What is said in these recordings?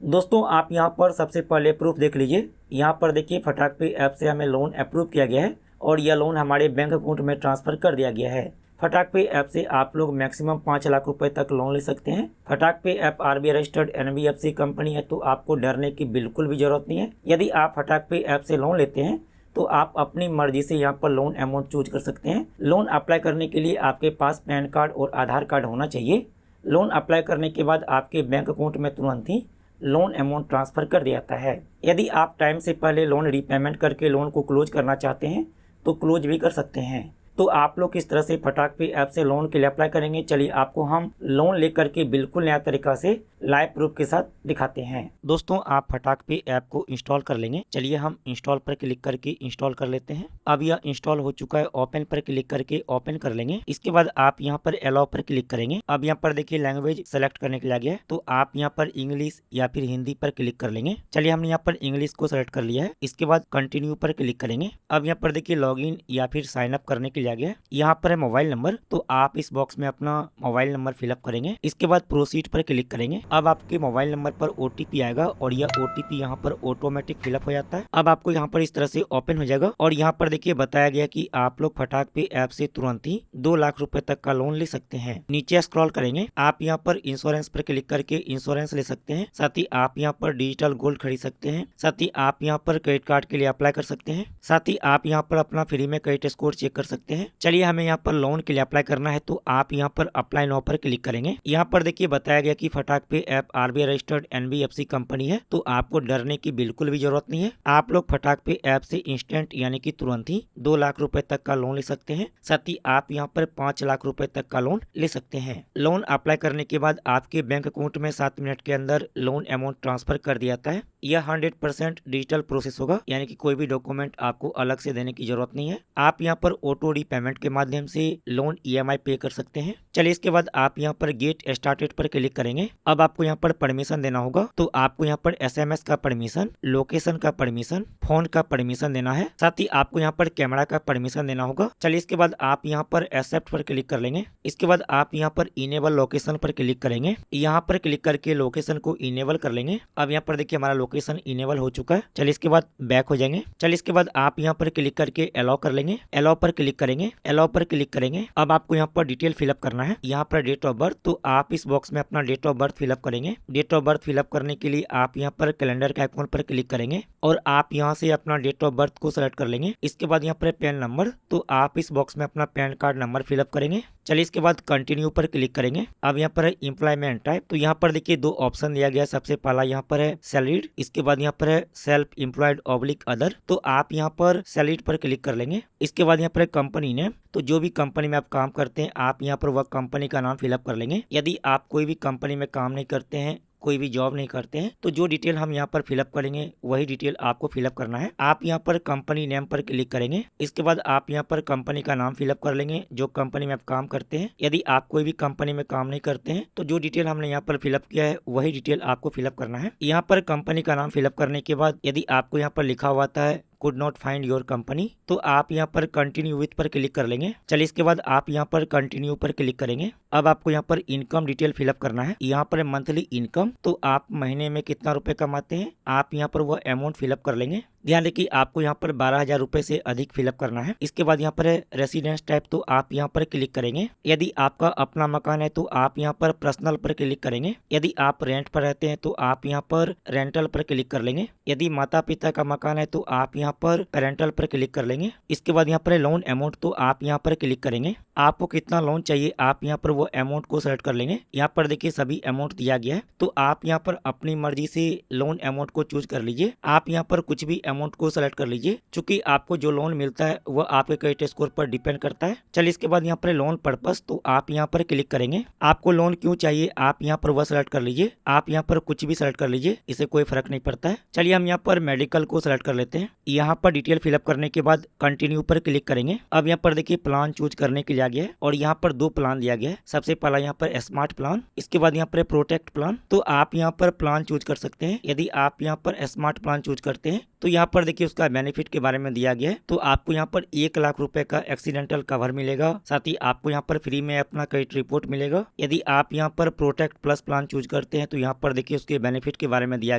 दोस्तों आप यहाँ पर सबसे पहले प्रूफ देख लीजिए। यहाँ पर देखिए फटाक पे ऐप से हमें लोन अप्रूव किया गया है और यह लोन हमारे बैंक अकाउंट में ट्रांसफ़र कर दिया गया है। फटाक पे ऐप से आप लोग मैक्सिमम 5 लाख रुपए तक लोन ले सकते हैं। फटाक पे app RBI registered NBFC company है, तो आपको डरने की बिल्कुल भी जरूरत नहीं है। यदि आप फटाक पे ऐप से लोन लेते हैं तो आप अपनी मर्जी से यहाँ पर लोन अमाउंट चूज कर सकते हैं। लोन अप्लाई करने के लिए आपके पास पैन कार्ड और आधार कार्ड होना चाहिए। लोन अप्लाई करने के बाद आपके बैंक अकाउंट में तुरंत ही लोन अमाउंट ट्रांसफ़र कर दिया जाता है। यदि आप टाइम से पहले लोन रीपेमेंट करके लोन को क्लोज करना चाहते हैं तो क्लोज भी कर सकते हैं। तो आप लोग किस तरह से फटाक पे ऐप से लोन के लिए अप्लाई करेंगे, चलिए आपको हम लोन लेकर के बिल्कुल नया तरीका से लाइव प्रूफ के साथ दिखाते हैं। दोस्तों आप फटाक पे ऐप को इंस्टॉल कर लेंगे। चलिए हम इंस्टॉल पर क्लिक करके इंस्टॉल कर लेते हैं। अब यह इंस्टॉल हो चुका है। ओपन पर क्लिक करके ओपन कर लेंगे। इसके बाद आप यहाँ पर अलाउ पर क्लिक करेंगे। अब यहाँ पर देखिए लैंग्वेज सेलेक्ट करने के लिए आ गया है, तो आप यहाँ पर इंग्लिश या फिर हिंदी पर क्लिक कर लेंगे। चलिए हमने यहाँ पर इंग्लिश को सेलेक्ट कर लिया है। इसके बाद कंटिन्यू पर क्लिक करेंगे। अब यहाँ पर देखिए लॉगिन या फिर साइन अप करने के लिए आ गया है। यहाँ पर है मोबाइल नंबर, तो आप इस बॉक्स में अपना मोबाइल नंबर फिलअप करेंगे। इसके बाद प्रोसीड पर क्लिक करेंगे। अब आपके मोबाइल नंबर पर ओटीपी आएगा और यह ओटीपी यहाँ पर ऑटोमेटिक फिलअप हो जाता है। अब आपको यहाँ पर इस तरह से ओपन हो जाएगा और यहाँ पर देखिए बताया गया कि आप लोग फटाक पे ऐप से तुरंत ही 2 लाख रुपए तक का लोन ले सकते हैं। नीचे स्क्रॉल करेंगे, आप यहाँ पर इंश्योरेंस पर क्लिक करके इंश्योरेंस ले सकते हैं। साथ ही आप यहाँ पर डिजिटल गोल्ड खरीद सकते हैं। साथ ही आप यहाँ पर क्रेडिट कार्ड के लिए अप्लाई कर सकते हैं। साथ ही आप यहाँ पर अपना फ्री में क्रेडिट स्कोर चेक कर सकते हैं। चलिए हमें यहाँ पर लोन के लिए अप्लाई करना है, तो आप यहाँ पर अप्लाई नाउ पर क्लिक करेंगे। यहाँ पर देखिए बताया गया कि फटाक पे app RBI registered NBFC company है, तो आपको डरने की बिल्कुल भी जरूरत नहीं है। आप लोग फटाक पे ऐप से इंस्टेंट यानी कि तुरंत ही 2 लाख रुपए तक का लोन ले सकते हैं। साथ ही आप यहाँ पर 5 लाख रुपए तक का लोन ले सकते हैं। लोन अप्लाई करने के बाद आपके बैंक अकाउंट में 7 मिनट के अंदर लोन अमाउंट ट्रांसफर कर दिया जाता है। यह 100% डिजिटल प्रोसेस होगा, यानी कि कोई भी डॉक्यूमेंट आपको अलग से देने की जरूरत नहीं है। आप यहाँ पर ऑटो रीपेमेंट के माध्यम से लोन ईएमआई पे कर सकते हैं। चलिए इसके बाद आप यहाँ पर गेट स्टार्टेड पर क्लिक करेंगे। अब आपको यहाँ पर परमिशन देना होगा, तो आपको यहाँ पर एसएमएस का परमिशन, लोकेशन का परमिशन, फोन का परमिशन देना है। साथ ही आपको यहाँ पर कैमरा का परमिशन देना होगा। चलिए इसके बाद आप यहाँ पर एक्सेप्ट पर क्लिक कर लेंगे। इसके बाद आप यहाँ पर इनेबल लोकेशन पर क्लिक करेंगे। यहाँ पर क्लिक करके लोकेशन को इनेबल कर लेंगे। अब यहाँ पर देखिए हमारा लोकेशन इनेबल हो चुका है। चलिए इसके बाद बैक हो जाएंगे। चलिए इसके बाद आप यहाँ पर क्लिक करके अलाउ कर लेंगे। अलाउ पर क्लिक करेंगे। अलाउ पर क्लिक करेंगे। अब आपको यहाँ पर डिटेल फिलअप करना है। यहाँ पर डेट ऑफ बर्थ, तो आप इस बॉक्स में अपना डेट ऑफ बर्थ फिलअप करेंगे। डेट ऑफ बर्थ फिलअप करने के लिए आप यहाँ पर कैलेंडर के आइकॉन पर क्लिक करेंगे और आप यहाँ से अपना डेट ऑफ बर्थ को सेलेक्ट कर लेंगे। इसके बाद यहाँ पर पैन नंबर, तो आप इस बॉक्स में अपना पैन कार्ड नंबर फिलअप करेंगे। चलिए इसके बाद कंटिन्यू पर क्लिक करेंगे। अब यहाँ पर है एम्प्लॉयमेंट टाइप, तो यहाँ पर देखिए 2 ऑप्शन दिया गया है। सबसे पहला यहाँ पर है सैलरीड, इसके बाद यहाँ पर है सेल्फ एम्प्लॉयड ऑब्लिक अदर, तो आप यहाँ पर सैलरीड पर क्लिक कर लेंगे। इसके बाद यहाँ पर है कंपनी नेम, तो जो भी कंपनी में आप काम करते हैं आप यहाँ पर वह कंपनी का नाम फिलअप कर लेंगे। यदि आप कोई भी कंपनी में काम नहीं करते हैं, कोई भी जॉब नहीं करते हैं, तो जो डिटेल हम यहाँ पर फिलअप करेंगे वही डिटेल आपको फिलअप करना है। आप यहाँ पर कंपनी नेम पर क्लिक करेंगे। इसके बाद आप यहाँ पर कंपनी का नाम फिलअप कर लेंगे जो कंपनी में आप काम करते हैं। यदि आप कोई भी कंपनी में काम नहीं करते हैं तो जो डिटेल हमने यहाँ पर फिलअप किया है वही डिटेल आपको फिलअप करना है। यहाँ पर कंपनी का नाम फिलअप करने के बाद यदि आपको यहाँ पर लिखा हुआ आता है could not find your company, तो आप यहाँ पर कंटिन्यू विथ पर क्लिक कर लेंगे। चलिए इसके बाद आप यहाँ पर कंटिन्यू पर क्लिक करेंगे। अब आपको यहाँ पर इनकम डिटेल फिलअप करना है। यहाँ पर मंथली इनकम, तो आप महीने में कितना रुपए कमाते हैं आप यहाँ पर वह अमाउंट फिलअप कर लेंगे। ध्यान दें कि आपको यहाँ पर 12,000 रुपए से अधिक फिलअप करना है। इसके बाद यहाँ पर है रेसिडेंस टाइप, तो आप यहाँ पर क्लिक करेंगे। यदि आपका अपना मकान है तो आप यहाँ पर पर्सनल पर क्लिक करेंगे। यदि आप रेंट पर रहते हैं तो आप यहाँ पर रेंटल पर क्लिक कर लेंगे। यदि माता पिता का मकान है तो आप यहाँ पर पेरेंटल पर क्लिक कर लेंगे। इसके बाद यहाँ पर लोन अमाउंट, तो आप यहाँ पर क्लिक करेंगे। आपको कितना लोन चाहिए आप यहाँ पर वो अमाउंट को सेलेक्ट कर लेंगे। यहाँ पर देखिए सभी अमाउंट दिया गया है, तो आप यहाँ पर अपनी मर्जी से लोन अमाउंट को चूज कर लीजिए। आप यहाँ पर कुछ भी अमाउंट को सेलेक्ट कर लीजिए, क्योंकि आपको जो लोन मिलता है वह आपके क्रेडिट स्कोर पर डिपेंड करता है। चलिए इसके बाद यहाँ पर लोन पर्पस, तो आप यहाँ पर क्लिक करेंगे। आपको लोन क्यों चाहिए आप यहाँ पर वह सेलेक्ट कर लीजिए। आप यहाँ पर कुछ भी सेलेक्ट कर लीजिए, इससे कोई फर्क नहीं पड़ता है। चलिए हम यहाँ पर मेडिकल को सेलेक्ट कर लेते हैं। यहाँ पर डिटेल फिलअप करने के बाद कंटिन्यू पर क्लिक करेंगे। अब यहाँ पर देखिए प्लान चूज करने के लिए आ गया है और यहाँ पर 2 प्लान दिया गया है। सबसे पहला यहाँ पर स्मार्ट प्लान, इसके बाद यहाँ पर प्रोटेक्ट प्लान, तो आप यहाँ पर प्लान चूज कर सकते हैं। यदि आप यहाँ पर स्मार्ट प्लान चूज करते हैं तो यहाँ पर देखिए उसका बेनिफिट के बारे में दिया गया है। तो आपको यहाँ पर 1 लाख रुपए का एक्सीडेंटल कवर मिलेगा, साथ ही आपको यहाँ पर फ्री में अपना क्रेडिट रिपोर्ट मिलेगा। यदि आप यहाँ पर प्रोटेक्ट प्लस प्लान चूज करते हैं तो यहाँ पर देखिए उसके बेनिफिट के बारे में दिया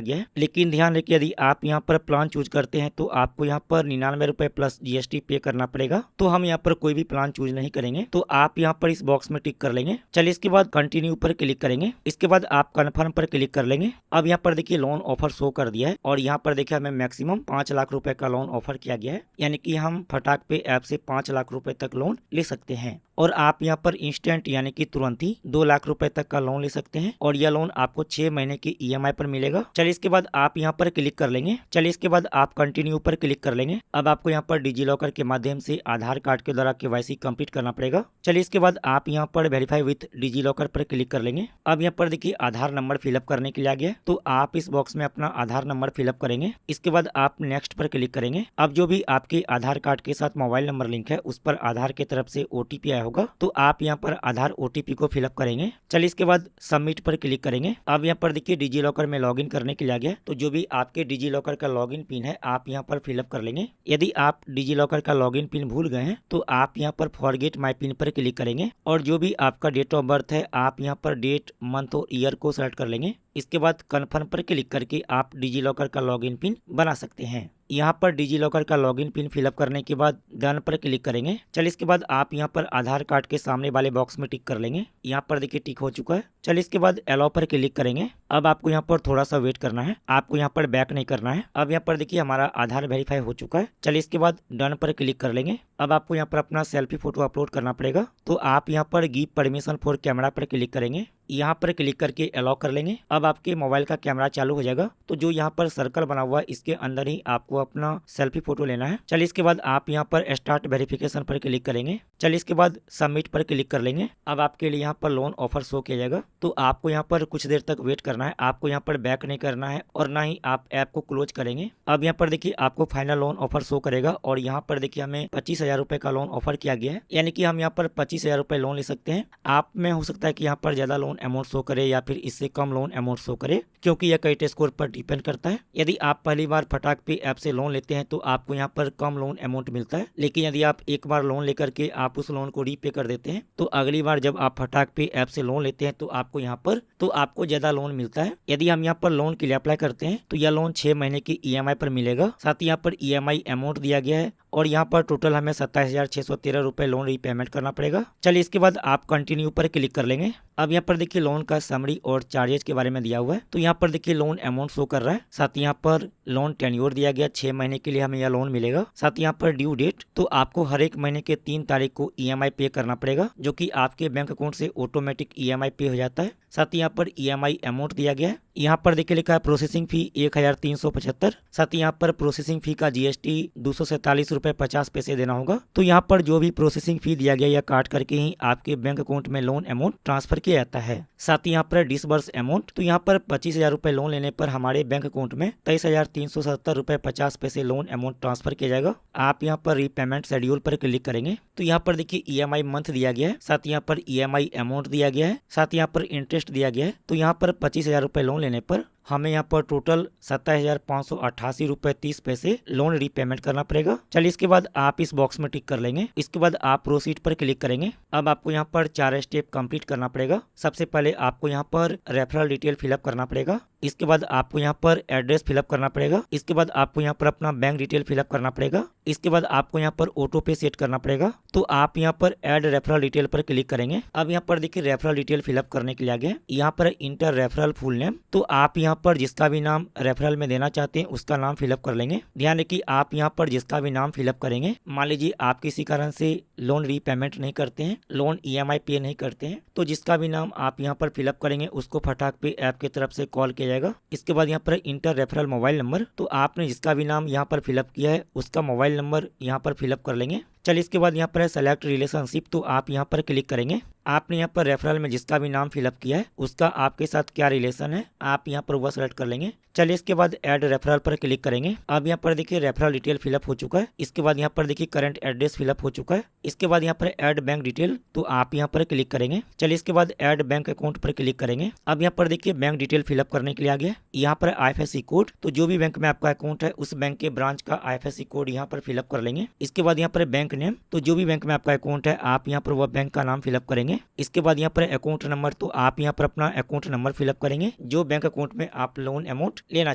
गया है। लेकिन ध्यान रखिए यदि आप यहाँ पर प्लान चूज करते हैं तो आपको यहाँ पर 99 रुपए प्लस GST पे करना पड़ेगा। तो हम यहाँ पर कोई भी प्लान चूज नहीं करेंगे, तो आप यहाँ पर इस बॉक्स में टिक कर लेंगे। चलिए इसके बाद कंटिन्यू पर क्लिक करेंगे, इसके बाद आप कन्फर्म पर क्लिक कर लेंगे। अब यहाँ पर देखिए लोन ऑफर शो कर दिया है और यहाँ पर देखिए हमें मैक्सिमम 5 लाख रुपए का लोन ऑफर किया गया है, यानी कि हम फटाक पे ऐप से 5 लाख रुपए तक लोन ले सकते हैं। और आप यहाँ पर इंस्टेंट यानी कि तुरंत ही 2 लाख रुपए तक का लोन ले सकते हैं और यह लोन आपको 6 महीने की EMI पर मिलेगा। चलिए इसके बाद आप यहाँ पर क्लिक कर लेंगे। चलिए इसके बाद आप कंटिन्यू पर क्लिक कर लेंगे। अब आपको यहाँ पर डिजी लॉकर के माध्यम से आधार कार्ड के द्वारा KYC कंप्लीट करना पड़ेगा। चलिए इसके बाद आप यहाँ पर वेरीफाई विथ डिजी लॉकर पर क्लिक कर लेंगे। अब यहाँ पर देखिए आधार नंबर फिलअप करने के लिए आ गया, तो आप इस बॉक्स में अपना आधार नंबर फिलअप करेंगे। इसके बाद आप नेक्स्ट पर क्लिक करेंगे। अब जो भी आपके आधार कार्ड के साथ मोबाइल नंबर लिंक है उस पर आधार की तरफ से OTP आया होगा, तो आप यहाँ पर आधार OTP को फिलअप करेंगे। चलिए इसके बाद सबमिट पर क्लिक करेंगे। अब यहाँ पर देखिए डिजी लॉकर में लॉगिन करने के लिए आ गया, तो जो भी आपके डिजी लॉकर का लॉगिन पिन है आप यहाँ पर फिलअप कर लेंगे। यदि आप डिजी लॉकर का लॉगिन पिन भूल गए हैं तो आप यहाँ पर फॉरगेट माई पिन पर क्लिक करेंगे और जो भी आपका डेट ऑफ बर्थ है आप यहाँ पर डेट, मंथ और ईयर को सेलेक्ट कर लेंगे। इसके बाद कन्फर्म पर क्लिक करके आप डिजी लॉकर का लॉगिन पिन बना सकते हैं। यहाँ पर डिजी लॉकर का लॉगिन पिन फिलअप करने के बाद डन पर क्लिक करेंगे। चलिए इसके बाद आप यहाँ पर आधार कार्ड के सामने वाले बॉक्स में टिक कर लेंगे। यहाँ पर देखिए टिक हो चुका है। चलिए इसके बाद अलाउ पर क्लिक करेंगे। अब आपको यहाँ पर थोड़ा सा वेट करना है, आपको यहाँ पर बैक नहीं करना है। अब यहाँ पर देखिए हमारा आधार वेरीफाई हो चुका है। चलिए इसके बाद डन पर क्लिक कर लेंगे। अब आपको यहाँ पर अपना सेल्फी फोटो अपलोड करना पड़ेगा, तो आप यहाँ पर गिव परमिशन फॉर कैमरा पर क्लिक करेंगे। यहाँ पर क्लिक करके अलाउ कर लेंगे। अब आपके मोबाइल का कैमरा चालू हो जाएगा, तो जो यहाँ पर सर्कल बना हुआ है इसके अंदर ही आपको अपना सेल्फी फोटो लेना है। चलिए इसके बाद आप यहाँ पर स्टार्ट वेरिफिकेशन पर क्लिक करेंगे। चलिए इसके बाद सबमिट पर क्लिक कर लेंगे। अब आपके लिए यहाँ पर लोन ऑफर शो किया जाएगा, तो आपको यहाँ पर कुछ देर तक वेट करना है। आपको यहाँ पर बैक नहीं करना है और ना ही आप ऐप को क्लोज करेंगे। अब यहाँ पर देखिए आपको फाइनल लोन ऑफर शो करेगा और यहाँ पर देखिए हमें 25,000 रुपए का लोन ऑफर किया गया है, यानी कि हम यहाँ पर 25,000 रुपए लोन ले सकते हैं। आप में हो सकता है कि यहाँ पर ज्यादा लोन अमाउंट शो करे या फिर इससे कम लोन अमाउंट शो करे, क्योंकि यह क्रेडिट स्कोर पर डिपेंड करता है। यदि आप पहली बार फटाक पे ऐप से लोन लेते हैं तो आपको यहाँ पर कम लोन अमाउंट मिलता है, लेकिन यदि आप एक बार लोन लेकर के आप उस लोन को रीपे कर देते हैं तो अगली बार जब आप फटाक पे ऐप से लोन लेते हैं तो आपको यहाँ पर आपको ज्यादा लोन मिलता है। यदि हम यहाँ पर लोन के लिए अप्लाई करते हैं तो यह लोन 6 महीने की EMI पर मिलेगा। साथ ही यहाँ पर EMI अमाउंट दिया गया है और यहाँ पर टोटल हमें 27,613 रुपए लोन रीपेमेंट करना पड़ेगा। चलिए इसके बाद आप कंटिन्यू पर क्लिक कर लेंगे। अब यहाँ पर देखिए लोन का समरी और चार्जेस के बारे में दिया हुआ है, तो यहाँ पर देखिए लोन अमाउंट शो कर रहा है। साथ ही यहाँ पर लोन टेन्योर दिया गया, 6 महीने के लिए हमें यह लोन मिलेगा। साथ ही यहाँ पर ड्यू डेट, तो आपको हर एक महीने के 3 तारीख को EMI पे करना पड़ेगा, जो कि आपके बैंक अकाउंट से ऑटोमेटिक EMI पे हो जाता है। साथ ही यहाँ पर EMI अमाउंट दिया गया है। यहाँ पर देखिए लिखा है प्रोसेसिंग फी 1,375। साथ ही यहाँ पर प्रोसेसिंग फी का GST 247 रुपए 50 पैसे देना होगा। तो यहाँ पर जो भी प्रोसेसिंग फी दिया गया या काट करके ही आपके बैंक अकाउंट में लोन अमाउंट ट्रांसफर किया जाता है। साथ ही यहाँ पर डिसबर्स अमाउंट, तो यहाँ पर 25,000 रुपए लोन लेने पर हमारे बैंक अकाउंट में 23,370 रुपए 50 पैसे लोन अमाउंट ट्रांसफर किया जाएगा। आप यहाँ पर रीपेमेंट शेड्यूल पर क्लिक करेंगे, तो यहाँ पर देखिए EMI मंथ दिया गया है। साथ ही यहाँ पर EMI अमाउंट दिया गया है। साथ ही यहाँ पर इंटरेस्ट दिया गया है। तो यहाँ पर 25,000 रुपए लोन लेने पर हमें यहाँ पर टोटल 27,588 रुपए 30 पैसे लोन रीपेमेंट करना पड़ेगा। चलिए इसके बाद आप इस बॉक्स में टिक कर लेंगे। इसके बाद आप प्रोसीड पर क्लिक करेंगे। अब आपको यहाँ पर 4 स्टेप कंप्लीट करना पड़ेगा। सबसे पहले आपको यहाँ पर रेफरल डिटेल फिलअप करना पड़ेगा। इसके बाद आपको यहाँ पर एड्रेस फिलअप करना पड़ेगा। इसके बाद आपको यहाँ पर अपना बैंक डिटेल फिलअप करना पड़ेगा। इसके बाद आपको यहाँ पर ऑटो पे सेट करना पड़ेगा। तो आप यहाँ पर ऐड रेफरल डिटेल पर क्लिक करेंगे। अब यहाँ पर देखिए रेफरल डिटेल फिलअप करने के लिए आगे यहाँ पर इंटर रेफरल फुल नेम, तो आप यहाँ पर जिसका भी नाम रेफरल में देना चाहते हैं उसका नाम फिलअप कर लेंगे। ध्यान रखिए आप यहाँ पर जिसका भी नाम फिलअप करेंगे, मान लीजिए आप किसी कारण से लोन रीपेमेंट नहीं करते हैं, लोन EMI पे नहीं करते हैं, तो जिसका भी नाम आप यहाँ पर फिलअप करेंगे उसको फटाक पे ऐप की तरफ से कॉल किया जाएगा। इसके बाद यहाँ पर इंटर रेफरल मोबाइल नंबर, तो आपने जिसका भी नाम यहाँ पर फिलअप किया है उसका मोबाइल नंबर यहाँ पर फिलअप कर लेंगे। चलिए इसके बाद यहाँ पर है सेलेक्ट रिलेशनशिप, तो आप यहाँ पर क्लिक करेंगे। आपने यहाँ पर रेफरल में जिसका भी नाम फिलअप किया है उसका आपके साथ क्या रिलेशन है आप यहाँ पर वह सेलेक्ट कर लेंगे। चलिए इसके बाद ऐड रेफरल पर क्लिक करेंगे। अब यहाँ पर देखिए रेफरल डिटेल फिलअप हो चुका है। इसके बाद यहाँ पर देखिए करंट एड्रेस फिलअप हो चुका है। इसके बाद यहाँ पर ऐड बैंक डिटेल, तो आप यहाँ पर क्लिक करेंगे। चलिए इसके बाद ऐड बैंक अकाउंट पर क्लिक करेंगे। अब यहाँ पर देखिए बैंक डिटेल फिलअप करने के लिए आ गया। यहाँ पर IFSC कोड, तो जो भी बैंक में आपका अकाउंट है उस बैंक के ब्रांच का IFSC कोड यहाँ पर फिलअप कर लेंगे। इसके बाद यहाँ पर बैंक नेम, तो जो भी बैंक में आपका अकाउंट है आप यहाँ पर वह बैंक का नाम फिलअप करेंगे। इसके बाद यहाँ पर अकाउंट नंबर, तो आप यहाँ पर अपना अकाउंट नंबर फिलअप करेंगे जो बैंक अकाउंट में आप लोन अमाउंट लेना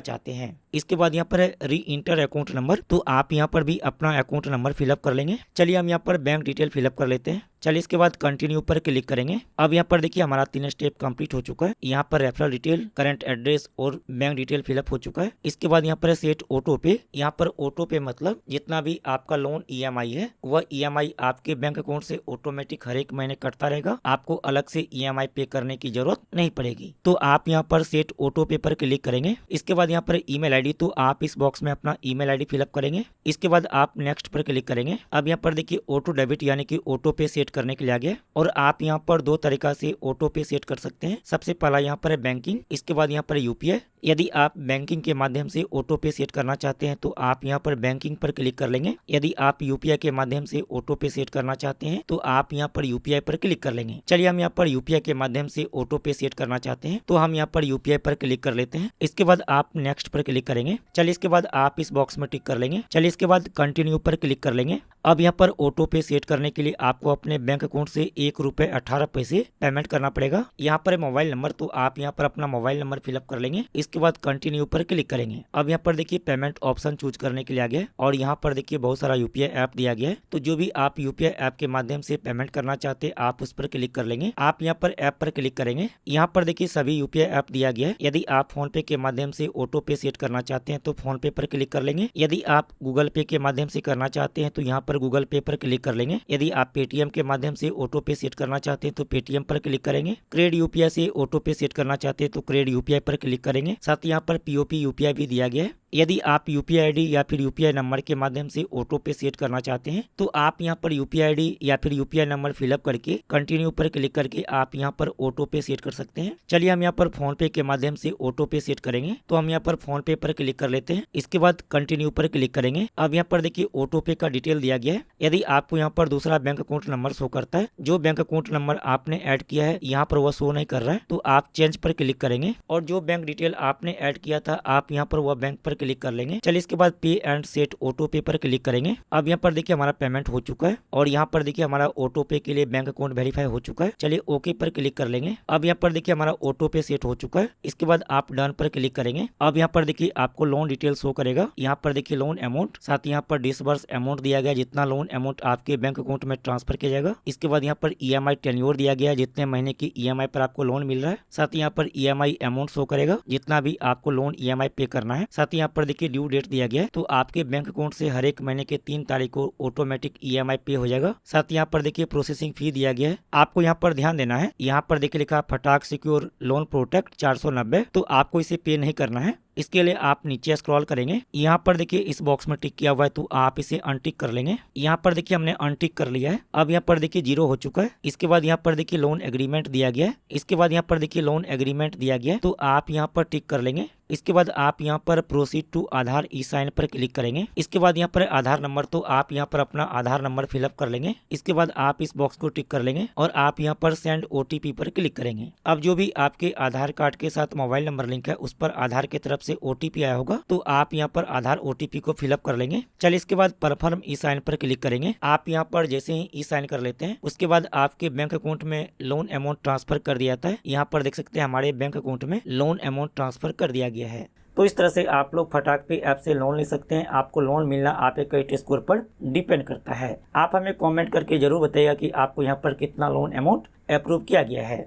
चाहते हैं। इसके बाद यहाँ पर री इंटर अकाउंट नंबर, तो आप यहाँ पर भी अपना अकाउंट नंबर फिलअप कर लेंगे। चलिए हम यहाँ पर बैंक डिटेल फिलअप कर लेते हैं। चलिए इसके बाद कंटिन्यू पर क्लिक करेंगे। अब यहाँ पर देखिए हमारा 3 स्टेप कंप्लीट हो चुका है। यहाँ पर रेफरल डिटेल, करंट एड्रेस और बैंक डिटेल फिलअप हो चुका है। इसके बाद यहाँ पर सेट ऑटो पे, यहाँ पर ऑटो पे मतलब जितना भी आपका लोन EMI है वह EMI आपके बैंक अकाउंट से ऑटोमेटिक हर एक महीने कटता रहेगा, आपको अलग से EMI पे करने की जरूरत नहीं पड़ेगी। तो आप यहाँ पर सेट ऑटो पे पर क्लिक करेंगे। इसके बाद यहाँ पर ईमेल ID, तो आप इस बॉक्स में अपना ईमेल ID फिलअप करेंगे। इसके बाद आप नेक्स्ट पर क्लिक करेंगे। अब यहाँ पर देखिए ऑटो डेबिट यानी कि ऑटो पे सेट करने के लिए आ गया और आप यहाँ पर 2 तरीका से ऑटो पे सेट कर सकते हैं। सबसे पहला यहाँ पर है बैंकिंग, इसके बाद यहाँ पर UPI। यदि आप बैंकिंग के माध्यम से ऑटो पे सेट करना चाहते हैं तो आप यहाँ पर बैंकिंग पर क्लिक कर लेंगे। यदि आप UPI के माध्यम से ऑटो पे सेट करना चाहते हैं तो आप यहाँ पर UPI पर क्लिक कर लेंगे। चलिए हम यहाँ पर UPI के माध्यम से ऑटो पे सेट करना चाहते हैं तो हम यहाँ पर UPI पर क्लिक कर लेते हैं। इसके बाद आप नेक्स्ट पर क्लिक करेंगे। चलिए इसके बाद आप इस बॉक्स में टिक कर लेंगे। चलिए इसके बाद कंटिन्यू पर क्लिक कर लेंगे। अब यहाँ पर ऑटो पे सेट करने के लिए आपको अपने बैंक अकाउंट से ₹1.18 पेमेंट करना पड़ेगा। यहाँ पर मोबाइल नंबर, तो आप यहाँ पर अपना मोबाइल नंबर फिलअप कर लेंगे। इसके बाद कंटिन्यू पर क्लिक करेंगे। अब यहाँ पर देखिए पेमेंट ऑप्शन चूज करने के लिए आ गया और यहाँ पर देखिए बहुत सारा UPI ऐप दिया गया है। तो जो भी आप UPI ऐप के माध्यम से पेमेंट करना चाहते हैं आप उस पर क्लिक कर लेंगे। आप यहाँ पर ऐप पर क्लिक करेंगे। यहाँ पर देखिए सभी UPI ऐप दिया गया है। यदि आप फोन पे के माध्यम से ऑटो पे सेट करना चाहते हैं तो फोन पे पर क्लिक कर लेंगे। यदि आप गूगल पे के माध्यम से करना चाहते हैं तो यहाँ पर गूगल पे पर क्लिक कर लेंगे। यदि आप पेटीएम के माध्यम से ऑटो पे सेट करना चाहते हैं तो पेटीएम पर क्लिक करेंगे। क्रेड UPI से ऑटो पे सेट करना चाहते हैं तो क्रेड UPI पर क्लिक करेंगे। साथ ही यहाँ पर POP UPI भी दिया गया है। यदि आप UPI ID या फिर UPI नंबर के माध्यम से ऑटो पे सेट करना चाहते हैं तो आप यहाँ पर UPI ID या फिर UPI नंबर फिलअप करके कंटिन्यू पर क्लिक करके आप यहाँ पर ऑटो पे सेट कर सकते हैं। चलिए हम यहाँ पर फोन पे के माध्यम से ऑटो पे सेट करेंगे तो हम यहाँ पर फोन पे पर क्लिक कर लेते हैं। इसके बाद कंटिन्यू पर क्लिक करेंगे। अब यहाँ पर देखिए ऑटो पे का डिटेल दिया गया है। यदि आपको यहाँ पर दूसरा बैंक अकाउंट नंबर शो करता है, जो बैंक अकाउंट नंबर आपने ऐड किया है यहाँ पर वह शो नहीं कर रहा है, तो आप चेंज पर क्लिक करेंगे और जो बैंक डिटेल आपने ऐड किया था आप यहाँ पर वह बैंक पर क्लिक कर लेंगे। चलिए इसके बाद पे एंड सेट ऑटो पे पर क्लिक करेंगे। अब यहाँ पर देखिए हमारा पेमेंट हो चुका है और यहाँ पर देखिए हमारा ऑटो पे के लिए बैंक अकाउंट वेरीफाई हो चुका है। चलिए ओके पर क्लिक कर लेंगे। अब यहाँ पर देखिए हमारा ऑटो पे सेट हो चुका है। इसके बाद आप डन पर क्लिक करेंगे। अब यहाँ पर देखिए आपको लोन डिटेल शो करेगा। यहाँ पर देखिए लोन अमाउंट, साथ ही यहाँ पर डिसबर्स अमाउंट दिया गया, जितना लोन अमाउंट आपके बैंक अकाउंट में ट्रांसफर किया जाएगा। इसके बाद यहाँ पर EMI टेन्योर दिया गया है, जितने महीने की EMI पर आपको लोन मिल रहा है। साथ ही यहाँ पर EMI अमाउंट शो करेगा, जितना भी आपको लोन EMI पे करना है। साथ ही यहाँ पर देखिए ड्यू डेट दिया गया है, तो आपके बैंक अकाउंट से हर एक महीने के 3 तारीख को ऑटोमेटिक EMI पे हो जाएगा। साथ ही यहाँ पर देखिए प्रोसेसिंग फी दिया गया है। आपको यहाँ पर ध्यान देना है, यहाँ पर देखिए लिखा फटाक सिक्योर लोन प्रोटेक्ट 490, तो आपको इसे पे नहीं करना है। इसके लिए आप नीचे स्क्रॉल करेंगे। यहाँ पर देखिए इस बॉक्स में टिक किया हुआ है, तो आप इसे अनटिक कर लेंगे। यहाँ पर देखिए हमने अनटिक कर लिया है। अब यहाँ पर देखिए 0 हो चुका है। इसके बाद यहाँ पर देखिए लोन एग्रीमेंट दिया गया है। इसके बाद यहाँ पर देखिए लोन एग्रीमेंट दिया गया है, तो आप यहाँ पर टिक कर लेंगे। इसके बाद आप यहाँ पर प्रोसीड टू आधार ई-साइन पर क्लिक करेंगे। इसके बाद यहाँ पर आधार नंबर, तो आप यहाँ पर अपना आधार नंबर फिलअप कर लेंगे। इसके बाद आप इस बॉक्स को टिक कर लेंगे और आप यहाँ पर सेंड OTP पर क्लिक करेंगे। अब जो भी आपके आधार कार्ड के साथ मोबाइल नंबर लिंक है उस पर आधार की तरफ से OTP आया होगा, तो आप यहाँ पर आधार OTP को फिलअप कर लेंगे। चलिए इसके बाद परफॉर्म ई-साइन पर क्लिक करेंगे। आप यहाँ पर जैसे ही ई-साइन कर लेते हैं उसके बाद आपके बैंक अकाउंट में लोन अमाउंट ट्रांसफर कर दिया जाता है। यहाँ पर देख सकते हैं हमारे बैंक अकाउंट में लोन अमाउंट ट्रांसफर कर दिया गया है। तो इस तरह से आप लोग फटाक पे ऐप से लोन ले सकते हैं। आपको लोन मिलना आपके क्रेडिट स्कोर पर डिपेंड करता है। आप हमें कमेंट करके जरूर बताइएगा कि आपको यहाँ पर कितना लोन अमाउंट अप्रूव किया गया है।